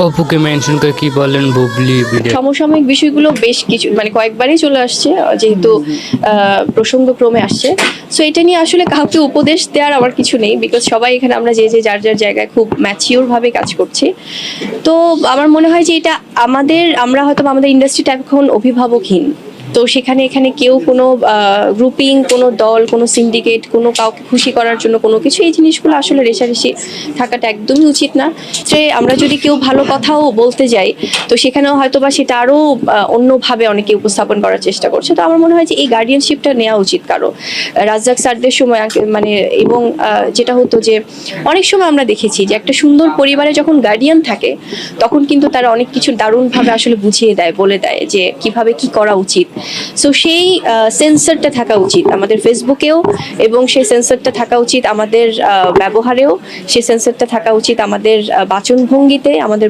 অপুকে mention করে কি বলেন বুবলি ভিডিও? সমসাময়িক বিষয়গুলো বেশ কিছু মানে কয়েকবারই চলে আসছে, যেহেতু প্রসঙ্গক্রমে আসছে। সো এটা নিয়ে আসলে কাউকে উপদেশ দেওয়ার আমার কিছু নেই, বিকজ সবাই এখানে আমরা যে যে যার যার জায়গায় খুব ম্যাচিওর ভাবে কাজ করছি। তো আমার মনে হয় যে এটা আমরা হয়তো আমাদের ইন্ডাস্ট্রিটা এখন অভিভাবকহীন। তো সেখানে এখানে কেউ কোনো গ্রুপিং, কোনো দল, কোনো সিন্ডিকেট, কোনো কাউকে খুশি করার জন্য কোনো কিছু, এই জিনিসগুলো আসলে রেষারেষি থাকাটা একদমই উচিত না। যে আমরা যদি কেউ ভালো কথাও বলতে যাই, তো সেখানেও হয়তো বা সেটা আরো অন্যভাবে অনেকে উপস্থাপন করার চেষ্টা করছে। তো আমার মনে হয় যে এই গার্ডিয়ানশিপটা নেওয়া উচিত কারো। রাজ্জাক স্যারদের সময় মানে এবং যেটা হতো যে অনেক সময় আমরা দেখেছি যে একটা সুন্দর পরিবারে যখন গার্ডিয়ান থাকে, তখন কিন্তু তারা অনেক কিছু দারুণভাবে আসলে বুঝিয়ে দেয়, বলে দেয় যে কিভাবে কি করা উচিত। সো সেই সেন্সরটা থাকা উচিত আমাদের ফেসবুকেও, এবং সেই সেন্সরটা থাকা উচিত আমাদের ব্যবহারেও, সেই সেন্সরটা থাকা উচিত আমাদের বাচনভঙ্গিতে, আমাদের